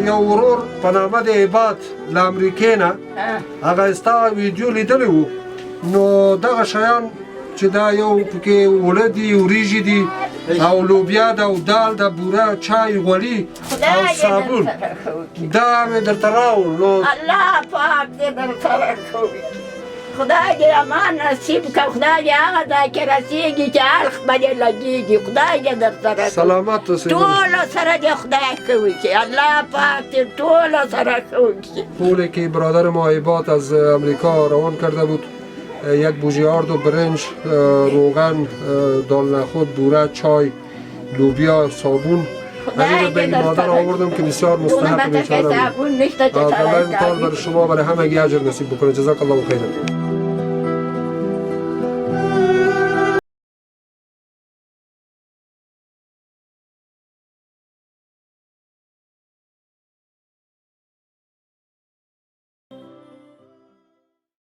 یو ورور په نامه د عباد له امریکې نه هغه ستا ویډیو لیدلی و نو دغه شیان چې دا یو پکې اوړه دي وریژې دي او لوبیا ده او دال ده بوره چای غوړي او صابون دا مې درته راوړ نو الله پاک دې درسره کوي خدای دې امان نصیب کړه خدای دې هغه ځای کې رسېږي چې اړخ به دې لګېږي خدای دې درسره کوي سلامت اوسې ټولو سره دې خدای کوي چې الله پاک دې ټولو سره کوي پولی که برادر ما عباد از امریکا روان کرده بود یک بوجیارد و برنج روغن دال نخود بوره چای لوبیا صابون همین رو به این مادر آوردم که بسیار مستحق بیچاره بود. الله امتحان برای شما برای همگی اجر نصیب بکنه. جزاک الله خیرا.